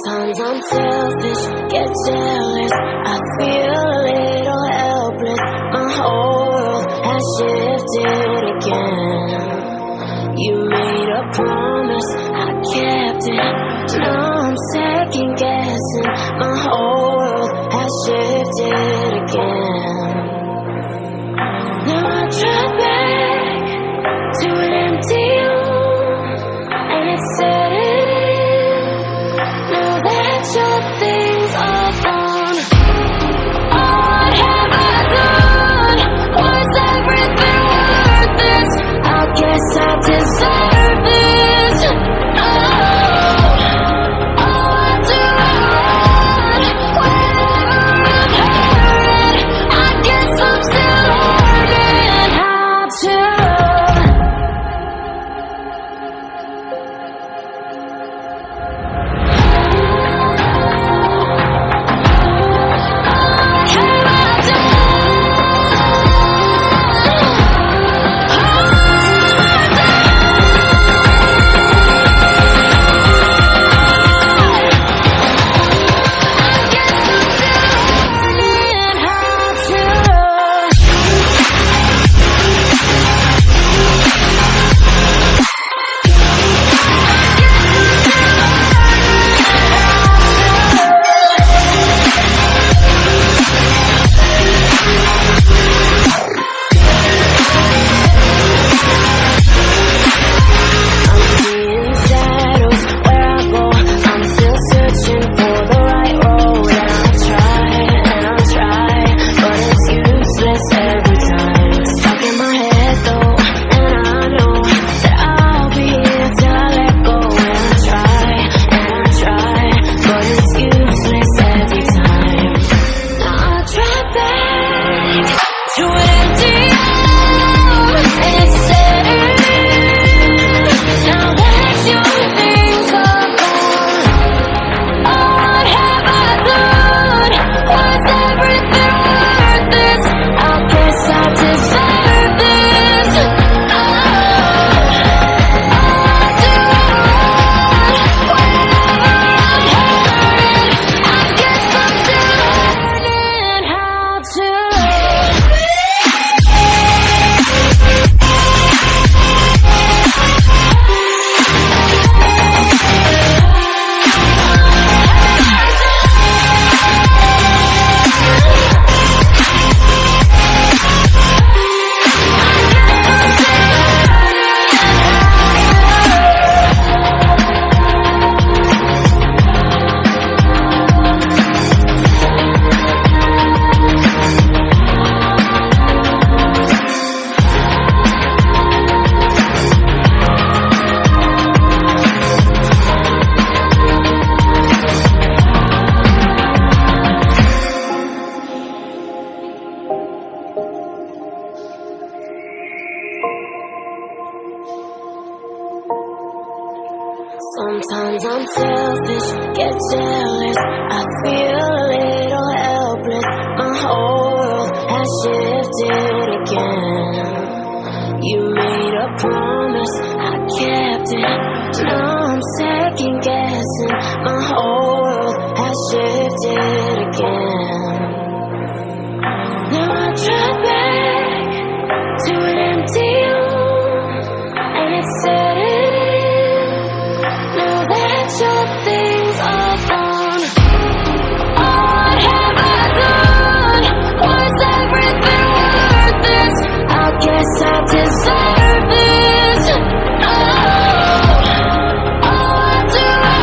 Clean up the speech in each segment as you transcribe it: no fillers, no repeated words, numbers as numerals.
Sometimes I'm selfish, get jealous, I feel a little helpless. My whole world has shifted again. You made a promise, I kept it. Now I'm second guessing. My whole world has shifted again. Now I drive back to an empty room, and it's setting in. Now that your things are gone, what have I done? Was everything worth this? I guess I deserve this. Oh, do I run whenever I'm hurting? I guess I'm still learning how to. Sometimes I'm selfish, get jealous, I feel a little helpless. My whole world has shifted again. You made a promise, I kept it. Now I'm second guessing. My whole world has shifted again. Now I drive back to an empty room, and it's setting. Your things are gone. What have I done? Was everything worth this? I guess I deserve this. Oh, do I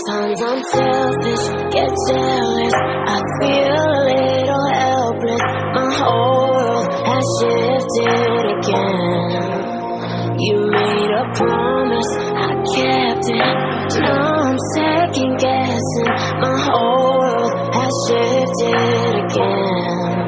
Sometimes I'm selfish, get jealous. I feel a little helpless. My whole world has shifted again. You made a promise, I kept it. Now I'm second guessing. My whole world has shifted again.